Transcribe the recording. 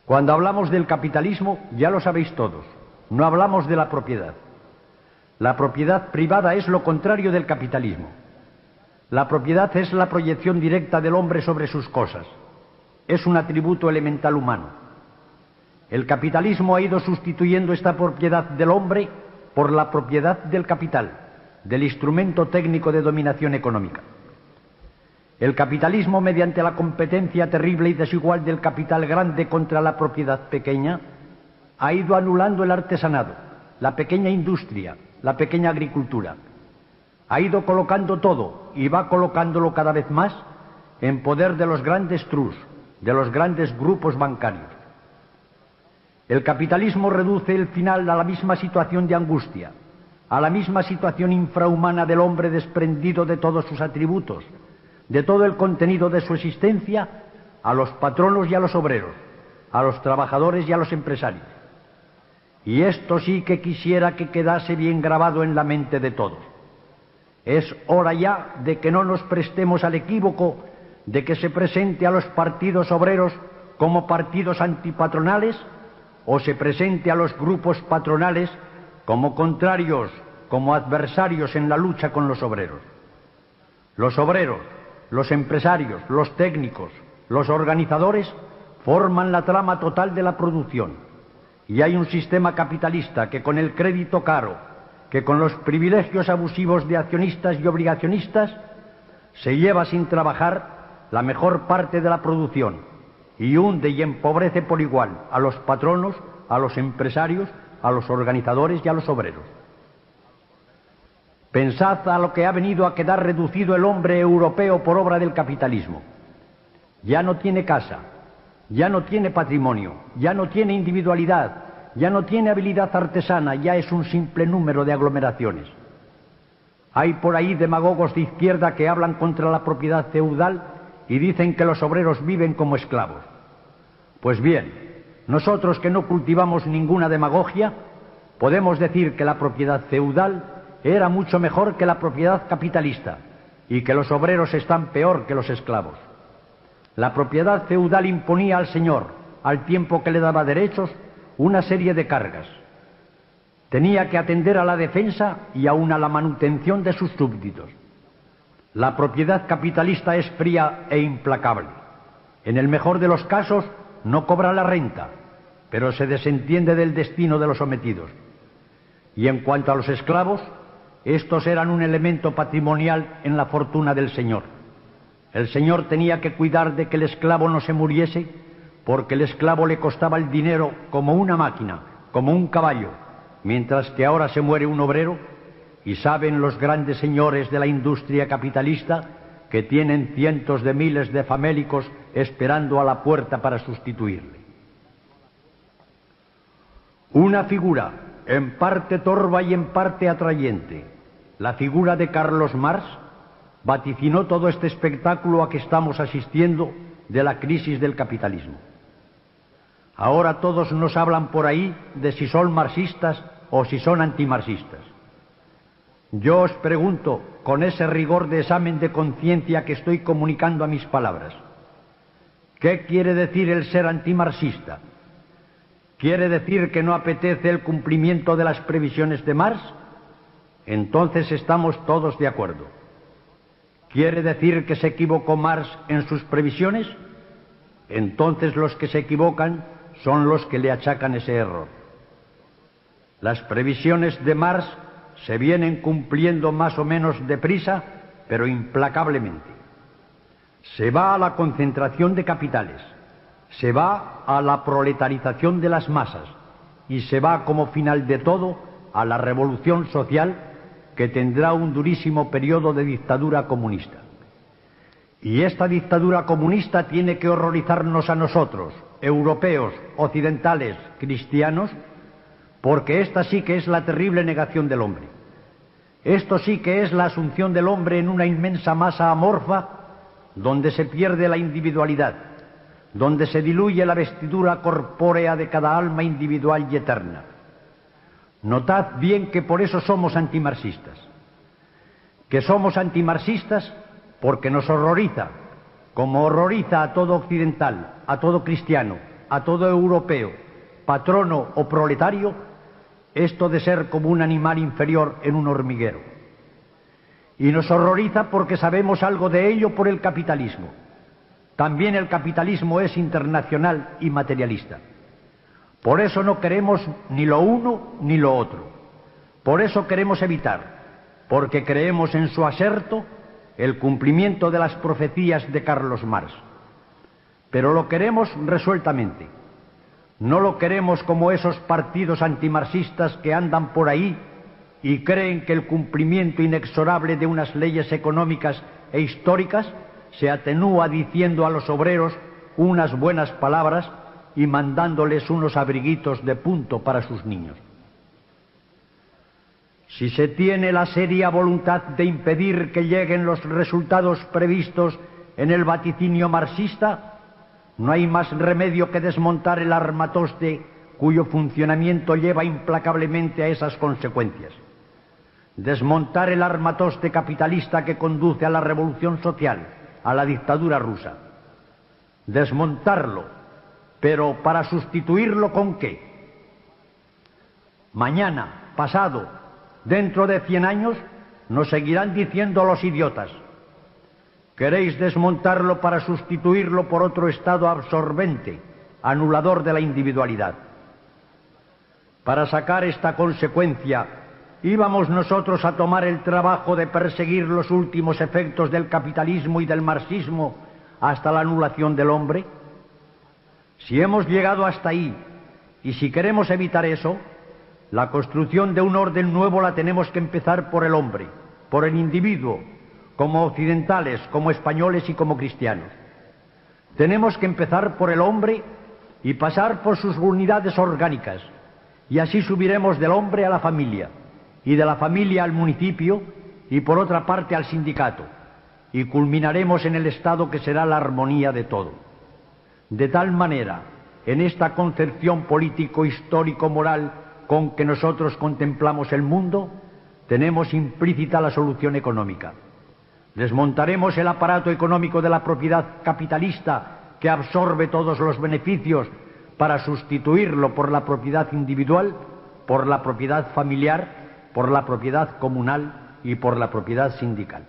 Cuando hablamos del capitalismo, ya lo sabéis todos, no hablamos de la propiedad. La propiedad privada es lo contrario del capitalismo. La propiedad es la proyección directa del hombre sobre sus cosas. Es un atributo elemental humano. El capitalismo ha ido sustituyendo esta propiedad del hombre por la propiedad del capital, del instrumento técnico de dominación económica. El capitalismo, mediante la competencia terrible y desigual del capital grande contra la propiedad pequeña, ha ido anulando el artesanado, la pequeña industria, la pequeña agricultura. Ha ido colocando todo, y va colocándolo cada vez más, en poder de los grandes trusts, de los grandes grupos bancarios. El capitalismo reduce el final a la misma situación de angustia, a la misma situación infrahumana del hombre desprendido de todos sus atributos, de todo el contenido de su existencia, a los patronos y a los obreros, a los trabajadores y a los empresarios. Y esto sí que quisiera que quedase bien grabado en la mente de todos. Es hora ya de que no nos prestemos al equívoco de que se presente a los partidos obreros como partidos antipatronales o se presente a los grupos patronales como contrarios, como adversarios en la lucha con los obreros. Los obreros, los empresarios, los técnicos, los organizadores forman la trama total de la producción y hay un sistema capitalista que con el crédito caro, que con los privilegios abusivos de accionistas y obligacionistas se lleva sin trabajar la mejor parte de la producción y hunde y empobrece por igual a los patronos, a los empresarios, a los organizadores y a los obreros. Pensad a lo que ha venido a quedar reducido el hombre europeo por obra del capitalismo. Ya no tiene casa, ya no tiene patrimonio, ya no tiene individualidad, ya no tiene habilidad artesana, ya es un simple número de aglomeraciones. Hay por ahí demagogos de izquierda que hablan contra la propiedad feudal y dicen que los obreros viven como esclavos. Pues bien, nosotros que no cultivamos ninguna demagogia, podemos decir que la propiedad feudal era mucho mejor que la propiedad capitalista y que los obreros están peor que los esclavos. La propiedad feudal imponía al señor, al tiempo que le daba derechos, una serie de cargas. Tenía que atender a la defensa y aun a la manutención de sus súbditos. La propiedad capitalista es fría e implacable. En el mejor de los casos no cobra la renta, pero se desentiende del destino de los sometidos. Y en cuanto a los esclavos, estos eran un elemento patrimonial en la fortuna del señor. El señor tenía que cuidar de que el esclavo no se muriese, porque el esclavo le costaba el dinero como una máquina, como un caballo, mientras que ahora se muere un obrero, y saben los grandes señores de la industria capitalista que tienen cientos de miles de famélicos esperando a la puerta para sustituirle. Una figura, en parte torva y en parte atrayente, la figura de Carlos Marx, vaticinó todo este espectáculo a que estamos asistiendo de la crisis del capitalismo. Ahora todos nos hablan por ahí de si son marxistas o si son antimarxistas. Yo os pregunto, con ese rigor de examen de conciencia que estoy comunicando a mis palabras, ¿qué quiere decir el ser antimarxista? ¿Quiere decir que no apetece el cumplimiento de las previsiones de Marx? Entonces estamos todos de acuerdo. ¿Quiere decir que se equivocó Marx en sus previsiones? Entonces los que se equivocan son los que le achacan ese error. Las previsiones de Marx se vienen cumpliendo más o menos deprisa, pero implacablemente. Se va a la concentración de capitales, se va a la proletarización de las masas y se va como final de todo a la revolución social que tendrá un durísimo periodo de dictadura comunista. Y esta dictadura comunista tiene que horrorizarnos a nosotros, europeos, occidentales, cristianos, porque esta sí que es la terrible negación del hombre. Esto sí que es la asunción del hombre en una inmensa masa amorfa donde se pierde la individualidad, donde se diluye la vestidura corpórea de cada alma individual y eterna. Notad bien que por eso somos antimarxistas. Que somos antimarxistas porque nos horroriza, como horroriza a todo occidental, a todo cristiano a todo europeo, patrono o proletario, esto de ser como un animal inferior en un hormiguero. Y nos horroriza porque sabemos algo de ello por el capitalismo. También el capitalismo es internacional y materialista. Por eso no queremos ni lo uno ni lo otro. Por eso queremos evitar, porque creemos en su aserto, el cumplimiento de las profecías de Carlos Marx. Pero lo queremos resueltamente. No lo queremos como esos partidos antimarxistas que andan por ahí y creen que el cumplimiento inexorable de unas leyes económicas e históricas se atenúa diciendo a los obreros unas buenas palabras y mandándoles unos abriguitos de punto para sus niños. Si se tiene la seria voluntad de impedir que lleguen los resultados previstos en el vaticinio marxista, no hay más remedio que desmontar el armatoste cuyo funcionamiento lleva implacablemente a esas consecuencias. Desmontar el armatoste capitalista que conduce a la revolución social, a la dictadura rusa. Desmontarlo, pero ¿para sustituirlo con qué? Mañana, pasado, dentro de 100 años, nos seguirán diciendo los idiotas: queréis desmontarlo para sustituirlo por otro estado absorbente, anulador de la individualidad. Para sacar esta consecuencia, ¿íbamos nosotros a tomar el trabajo de perseguir los últimos efectos del capitalismo y del marxismo hasta la anulación del hombre? Si hemos llegado hasta ahí, y si queremos evitar eso, la construcción de un orden nuevo la tenemos que empezar por el hombre, por el individuo, como occidentales, como españoles y como cristianos. Tenemos que empezar por el hombre y pasar por sus unidades orgánicas, y así subiremos del hombre a la familia, y de la familia al municipio, y por otra parte al sindicato, y culminaremos en el Estado, que será la armonía de todo. De tal manera, en esta concepción político-histórico-moral con que nosotros contemplamos el mundo, tenemos implícita la solución económica. Desmontaremos el aparato económico de la propiedad capitalista que absorbe todos los beneficios para sustituirlo por la propiedad individual, por la propiedad familiar, por la propiedad comunal y por la propiedad sindical.